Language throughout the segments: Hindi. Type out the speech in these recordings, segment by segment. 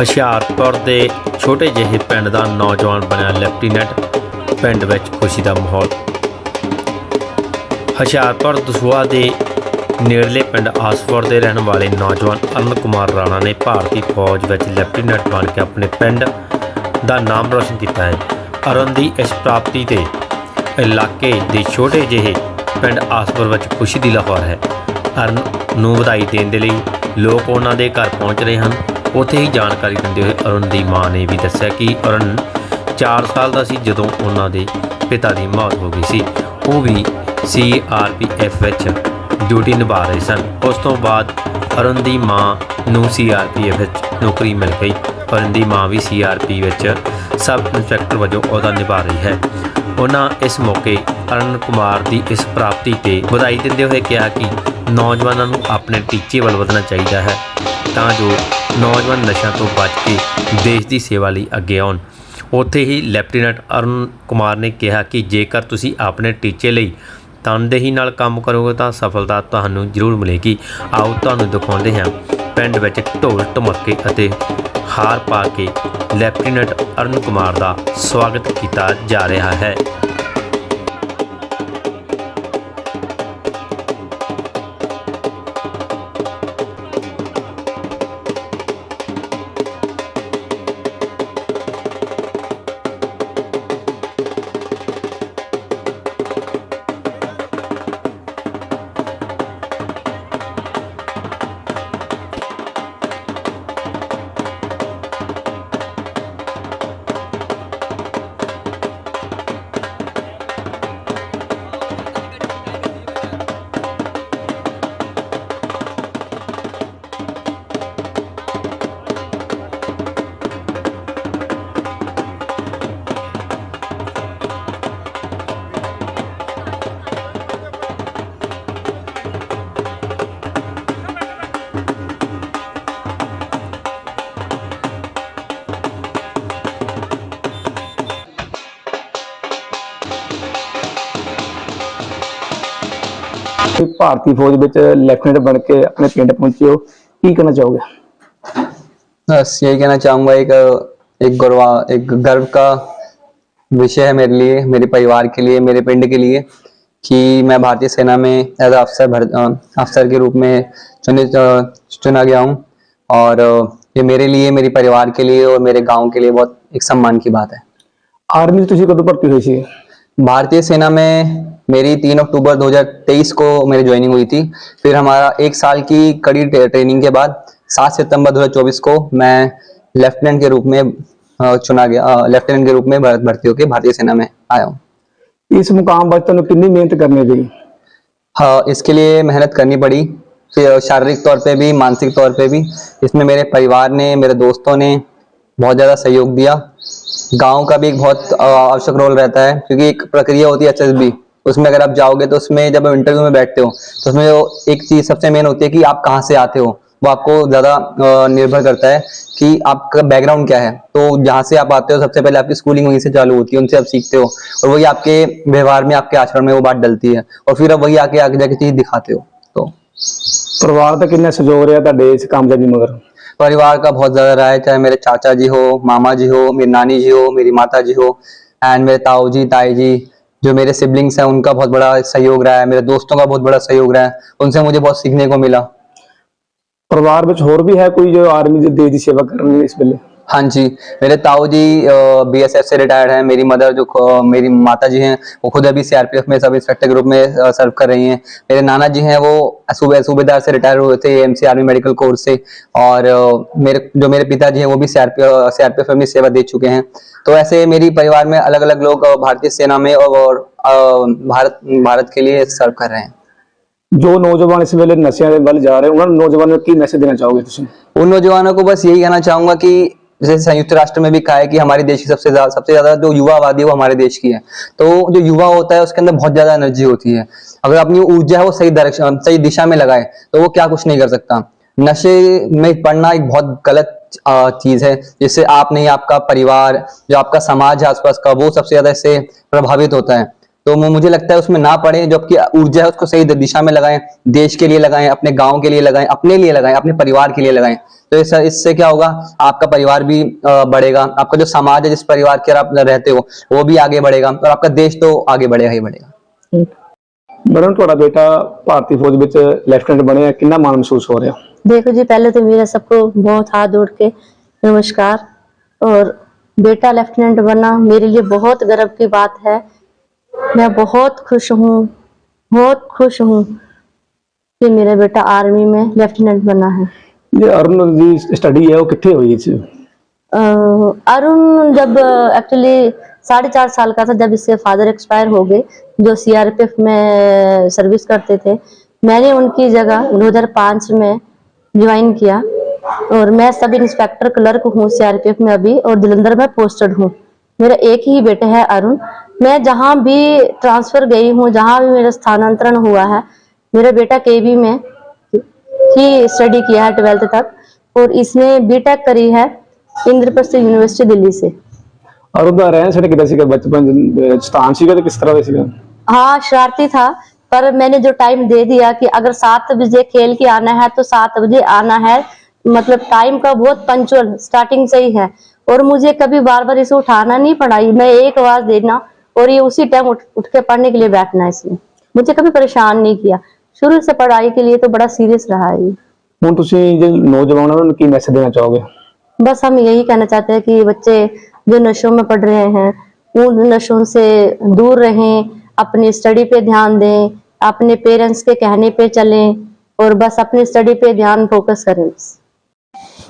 ਹੁਸ਼ਿਆਰਪੁਰ ਦੇ ਛੋਟੇ ਜਿਹੇ ਪਿੰਡ ਦਾ ਨੌਜਵਾਨ ਬਣਿਆ ਲੈਫਟੀਨੈਂਟ। ਪਿੰਡ ਵਿੱਚ ਖੁਸ਼ੀ ਦਾ ਮਾਹੌਲ। ਹੁਸ਼ਿਆਰਪੁਰ ਦਸੂਹਾ ਦੇ ਨੇੜਲੇ ਪਿੰਡ ਆਸਪੁਰ ਦੇ ਰਹਿਣ ਵਾਲੇ ਨੌਜਵਾਨ ਅਰਨ ਕੁਮਾਰ ਰਾਣਾ ਨੇ ਭਾਰਤੀ ਫੌਜ ਵਿੱਚ ਲੈਫਟੀਨੈਂਟ ਬਣ ਕੇ ਆਪਣੇ ਪਿੰਡ ਦਾ ਨਾਮ ਰੋਸ਼ਨ ਕੀਤਾ ਹੈ। ਅਰਨ ਦੀ ਇਸ ਪ੍ਰਾਪਤੀ ਤੇ ਇਲਾਕੇ ਦੇ ਛੋਟੇ ਜਿਹੇ ਪਿੰਡ ਆਸਪੁਰ ਵਿੱਚ ਖੁਸ਼ੀ ਦੀ ਲਹਿਰ ਹੈ। ਅਰਨ ਨੂੰ ਵਧਾਈ ਦੇਣ ਦੇ ਲਈ ਲੋਕ ਉਹਨਾਂ ਦੇ ਘਰ ਪਹੁੰਚ ਰਹੇ ਹਨ। ਉੱਥੇ ਹੀ ਜਾਣਕਾਰੀ ਦਿੰਦੇ ਹੋਏ ਅਰਨ ਦੀ ਮਾਂ ਨੇ ਵੀ ਦੱਸਿਆ ਕਿ ਅਰਨ 4 ਸਾਲ ਦਾ ਸੀ ਜਦੋਂ ਉਹਨਾਂ ਦੇ ਪਿਤਾ ਦੀ ਮੌਤ ਹੋ ਗਈ ਸੀ। ਉਹ ਵੀ CRPF ਵਿੱਚ ਡਿਊਟੀ ਨਿਭਾ ਰਹੇ ਸਨ। ਉਸ ਤੋਂ ਬਾਅਦ ਅਰਨ ਦੀ ਮਾਂ ਨੂੰ CRPF ਵਿੱਚ ਨੌਕਰੀ ਮਿਲ ਗਈ। ਅਰਨ ਦੀ ਮਾਂ ਵੀ CRP ਵਿੱਚ ਸਬ ਇੰਸਪੈਕਟਰ ਵਜੋਂ ਅਹੁਦਾ ਨਿਭਾ ਰਹੀ ਹੈ। ਉਹਨਾਂ ਇਸ ਮੌਕੇ ਅਰਨ ਕੁਮਾਰ ਦੀ ਇਸ ਪ੍ਰਾਪਤੀ ਤੇ ਵਧਾਈ ਦਿੰਦੇ ਹੋਏ ਕਿਹਾ ਕਿ ਨੌਜਵਾਨਾਂ ਨੂੰ ਆਪਣੇ ਟੀਚੇ ਵੱਲ ਵਧਣਾ ਚਾਹੀਦਾ ਹੈ ਤਾਂ ਜੋ ਨੌਜਵਾਨ ਨਸ਼ਿਆਂ ਤੋਂ ਬਚ ਕੇ ਦੇਸ਼ ਦੀ ਸੇਵਾ ਲਈ ਅੱਗੇ ਆਉਣ। ਉੱਥੇ ਹੀ ਲੈਫਟੀਨੈਂਟ ਅਰਨ ਕੁਮਾਰ ਨੇ ਕਿਹਾ ਕਿ ਜੇਕਰ ਤੁਸੀਂ ਆਪਣੇ ਟੀਚੇ ਲਈ ਤਨਦੇਹੀ ਨਾਲ ਕੰਮ ਕਰੋਗੇ ਤਾਂ ਸਫਲਤਾ ਤੁਹਾਨੂੰ ਜ਼ਰੂਰ ਮਿਲੇਗੀ। ਆਓ ਤੁਹਾਨੂੰ ਦਿਖਾਉਂਦੇ ਹਾਂ ਪਿੰਡ ਵਿੱਚ ਢੋਲ ਢਮੱਕੇ ਅਤੇ ਹਾਰ ਪਾ ਕੇ ਲੈਫਟੀਨੈਂਟ ਅਰਨ ਕੁਮਾਰ ਦਾ ਸਵਾਗਤ ਕੀਤਾ ਜਾ ਰਿਹਾ ਹੈ। भारतीय फौज में लेफ्टिनेंट बन के अपने पिंड पहुंचे हो, की कहना चाहोगे? बस यही कहना चाहूँगा, एक गर्व का विषय है मेरे लिए, मेरे परिवार के लिए, मेरे पिंड के लिए कि मैं भारतीय सेना में एज अफसर के रूप में चुना गया हूँ। और ये मेरे लिए, मेरे परिवार के लिए और मेरे गांव के लिए बहुत एक सम्मान की बात है। आर्मी तुसी कदों भर्ती हुई थी? भारतीय सेना में मेरी 3 अक्टूबर 2023 को मेरी ज्वाइनिंग हुई थी। फिर हमारा 1 साल की कड़ी ट्रेनिंग के बाद 7 सितंबर 2024 को मैं लेफ्टिनेंट के रूप में चुना गया। लेफ्टिनेंट के रूप में भर्ती होकर भारतीय सेना में आया हूँ। इस मुकाम पर तुहानू कितनी मेहनत करनी पड़ी? हाँ, इसके लिए मेहनत करनी पड़ी, फिर शारीरिक तौर पे भी, मानसिक तौर पे भी। इसमें मेरे परिवार ने, मेरे दोस्तों ने बहुत ज़्यादा सहयोग दिया। गांव का भी एक बहुत आवश्यक रोल रहता है, क्योंकि एक प्रक्रिया होती है HSB, उसमें अगर आप जाओगे तो उसमें जब आप इंटरव्यू में बैठते हो तो उसमें एक चीज सबसे मेन होती है कि आप कहाँ से आते हो। वो आपको ज्यादा निर्भर करता है कि आपका बैकग्राउंड क्या है। तो जहाँ से आप आते हो सबसे पहले आपकी स्कूलिंग वहीं से चालू होती है, उनसे आप सीखते हो और वही आपके व्यवहार में, आपके आचरण में वो बात डलती है और फिर आप वही आगे जाके चीज दिखाते हो। तो परिवार का कितना सहयोग रहा तुहाडे इस कामयाबी मगर? परिवार का बहुत ज्यादा रहा है, चाहे मेरे चाचा जी हो, मामा जी हो, मेरी नानी जी हो, मेरी माता जी हो एंड मेरे ताऊ जी, ताई जी, जो मेरे सिबलिंग्स हैं उनका बहुत बड़ा सहयोग रहा है। मेरे दोस्तों का बहुत बड़ा सहयोग रहा है, उनसे मुझे बहुत सीखने को मिला। परिवार में और भी है कोई जो आर्मी देश की सेवा कर रही है इस वेले? हाँ जी, मेरे ताऊ जी BSF से रिटायर्ड हैं। मेरी मदर जो मेरी माता जी हैं वो खुद अभी CRPF में सब इंस्पेक्टर के रूप में सर्व कर रही हैं। मेरे नाना जी हैं वो सूबेदार से रिटायर हुए थे AMC आर्मी मेडिकल कोर्स से। और मेरे पिताजी हैं वो भी CRPF में सेवा दे चुके हैं। तो ऐसे मेरी परिवार में अलग अलग लोग भारतीय सेना में और भारत के लिए सर्व कर रहे हैं। जो नौजवान इस वेले नशे वाल जा रहे हैं उन्होंने नौजवानों को मैसेज देना चाहोगे तुम? उन नौजवानों को बस यही कहना चाहूंगा कि जैसे संयुक्त राष्ट्र में भी कहा है कि हमारे देश की सबसे ज्यादा जो युवा आबादी है वो हमारे देश की है। तो जो युवा होता है उसके अंदर बहुत ज्यादा एनर्जी होती है। अगर अपनी ऊर्जा है वो सही दिशा में लगाए तो वो क्या कुछ नहीं कर सकता। नशे में पड़ना एक बहुत गलत चीज है, जिससे आप नहीं, आपका परिवार, जो आपका समाज है आसपास का, वो सबसे ज्यादा इससे प्रभावित होता है। तो मुझे लगता है उसमें ना पड़े, जो आपकी ऊर्जा है उसको सही दिशा में लगाएं, देश के लिए लगाएं, अपने गांव के लिए लगाएं, अपने लिए लगाएं, अपने परिवार के लिए लगाएं। तो इससे क्या होगा, आपका परिवार भी बढ़ेगा, आपका जो समाज है जिस परिवार के आप रहते हो वो भी आगे बढ़ेगा, और आपका देश तो आगे बढ़ेगा ही बढ़ेगा। मैडम ਤੁਹਾਡਾ बेटा भारतीय फौज ਵਿੱਚ ਲੈਫਟੀਨੈਂਟ ਬਣਿਆ, ਕਿੰਨਾ ਮਾਣ ਮਹਿਸੂਸ ਹੋ ਰਿਹਾ? देखो जी, पहले तो मेरा सबको बहुत हाथ जोड़ के नमस्कार। और बेटा लेफ्टिनेंट बनना मेरे लिए बहुत गर्व की बात है। मैं बहुत खुश हूँ कि मेरा बेटा आर्मी में लेफ्टिनेंट बना है। ਜੇ ਅਰੁਣ ਦੀ ਸਟੱਡੀ ਹੈ ਉਹ ਕਿੱਥੇ ਹੋਈ ਸੀ? अरुण जब एक्चुअली 4.5 साल का था जब इसके फादर एक्सपायर हो गए, जो सीआरपीएफ में सर्विस करते थे। मैंने उनकी जगह 2005 में ज्वाइन किया और मैं सब इंस्पेक्टर क्लर्क हूँ सीआरपीएफ में अभी, और जलंधर में पोस्टेड हूँ। मेरा एक ही बेटा है अरुण। मैं जहाँ भी ट्रांसफर गई हूँ, जहाँ भी मेरा स्थानांतरण हुआ है, मेरा बेटा केवी में ही स्टडी किया है 12th तक, और इसने बीटेक करी है इंद्रप्रस्थ यूनिवर्सिटी दिल्ली से। ਅਰੁਣ ਦਾ ਰਹਿਣ ਸਹਿਣ ਕਿੱਦਾਂ ਸੀਗਾ? ਬਚਪਨ ਸਥਾਨ ਸੀਗਾ ਤੇ ਕਿਸ ਤਰ੍ਹਾਂ ਦਾ ਸੀਗਾ? हाँ, शरारती था, पर मैंने जो टाइम दे दिया कि अगर 7 बजे खेल के आना है तो 7 बजे आना है, मतलब टाइम का बहुत पंचुअल स्टार्टिंग से ही है। और मुझे कभी बार बार इसे उठाना नहीं पड़ा, मैं एक आवाज देना और ये उसी टाइम उठ के पढ़ने के लिए बैठना। इसने मुझे कभी परेशान नहीं किया, शुरू से पढ़ाई के लिए तो बड़ा सीरियस रहा है ये। ਹੁਣ ਤੁਸੀਂ ਜੇ ਨੌਜਵਾਨਾਂ ਨੂੰ ਕੀ ਮੈਸੇਜ ਦੇਣਾ ਚਾਹੋਗੇ? बस हम यही कहना चाहते हैं कि बच्चे जो नशों में पढ़ रहे हैं उन नशों से दूर रहें, अपनी स्टडी पे ध्यान दें, अपने पेरेंट्स के कहने पे चलें और बस अपनी स्टडी पे ध्यान फोकस करें।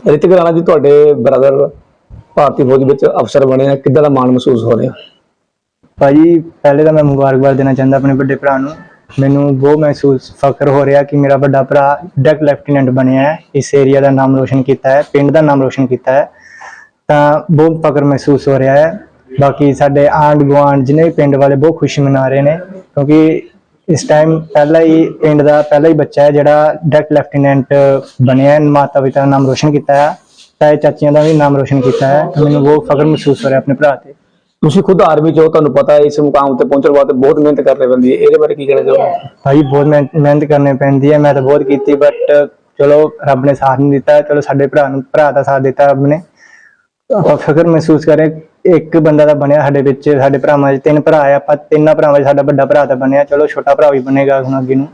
ਰਿਤਿਕ ਰਾਣਾ ਜੀ, ਤੁਹਾਡੇ ਬ੍ਰਦਰ ਭਾਰਤੀ ਫੌਜ ਵਿੱਚ ਅਫਸਰ ਬਣੇ ਆ, ਕਿੱਦਾਂ ਦਾ ਮਾਣ ਮਹਿਸੂਸ ਹੋ ਰਿਹਾ? ਭਾਜੀ ਪਹਿਲੇ ਤਾਂ ਮੈਂ ਮੁਬਾਰਕਬਾਦ ਦੇਣਾ ਚਾਹੁੰਦਾ ਆਪਣੇ ਵੱਡੇ ਭਰਾ ਨੂੰ। ਮੈਨੂੰ ਬਹੁਤ ਮਹਿਸੂਸ ਫਖਰ ਹੋ ਰਿਹਾ ਕਿ ਮੇਰਾ ਵੱਡਾ ਭਰਾ ਡੈਕ ਲੈਫਟੀਨੈਂਟ ਬਣਿਆ ਹੈ, ਇਸ ਏਰੀਆ ਦਾ ਨਾਮ ਰੋਸ਼ਨ ਕੀਤਾ ਹੈ, ਪਿੰਡ ਦਾ ਨਾਮ ਰੋਸ਼ਨ ਕੀਤਾ ਹੈ, ਤਾਂ ਬਹੁਤ ਫਖਰ ਮਹਿਸੂਸ ਹੋ ਰਿਹਾ ਹੈ। ਬਾਕੀ ਸਾਡੇ ਆਂਢ ਗੁਆਂਢ ਜਿੰਨੇ ਵੀ ਪਿੰਡ ਵਾਲੇ ਬਹੁਤ ਖੁਸ਼ੀ ਮਨਾ ਰਹੇ ਨੇ, ਕਿਉਂਕਿ ਇਸ ਟਾਈਮ ਪਹਿਲਾ ਹੀ ਪਿੰਡ ਦਾ ਪਹਿਲਾ ਹੀ ਬੱਚਾ ਹੈ ਜਿਹੜਾ ਡੈਕ ਲੈਫਟੀਨੈਂਟ ਬਣਿਆ ਹੈ। ਮਾਤਾ ਪਿਤਾ ਦਾ ਨਾਮ ਰੋਸ਼ਨ ਕੀਤਾ ਹੈ, ਤਾਏ ਚਾਚੀਆਂ ਦਾ ਵੀ ਨਾਮ ਰੋਸ਼ਨ ਕੀਤਾ ਹੈ, ਤਾਂ ਮੈਨੂੰ ਬਹੁਤ ਫਖਰ ਮਹਿਸੂਸ ਹੋ ਰਿਹਾ ਆਪਣੇ ਭਰਾ ਤੇ। ਤੁਸੀਂ ਖੁਦ ਆਰਮੀ ਚ ਹੋ, ਤੁਹਾਨੂੰ ਪਤਾ ਹੈ ਇਸ ਮੁਕਾਮ ਤੇ ਪਹੁੰਚਣ ਵਾਸਤੇ ਬਹੁਤ ਮਿਹਨਤ ਕਰਨੀ ਪੈਂਦੀ ਹੈ, ਇਹਦੇ ਬਾਰੇ ਕੀ ਕਹਿਣਾ ਚਾਹੋਗੇ? ਭਾਈ ਬਹੁਤ ਮਿਹਨਤ ਕਰਨੀ ਪੈਂਦੀ ਹੈ, ਮੈਂ ਤਾਂ ਬਹੁਤ ਕੀਤੀ, ਬਟ ਚਲੋ ਰੱਬ ਨੇ ਸਾਥ ਨਹੀਂ ਦਿੱਤਾ। ਚਲੋ ਸਾਡੇ ਭਰਾ ਦਾ ਸਾਥ ਦਿੱਤਾ ਰੱਬ ਨੇ। ਆਪਾਂ ਫਖਰ ਮਹਿਸੂਸ ਕਰੇ, ਇੱਕ ਬੰਦਾ ਦਾ ਬਣਿਆ ਸਾਡੇ ਵਿੱਚ, ਸਾਡੇ ਭਰਾਵਾਂ 'ਚ 3 ਭਰਾ ਆ, ਆਪਾਂ 3 ਭਰਾਵਾਂ 'ਚ ਸਾਡਾ ਵੱਡਾ ਭਰਾ ਤਾਂ ਬਣਿਆ, ਚਲੋ ਛੋਟਾ ਭਰਾ ਵੀ ਬਣੇਗਾ ਹੁਣ ਅੱਗੇ ਨੂੰ।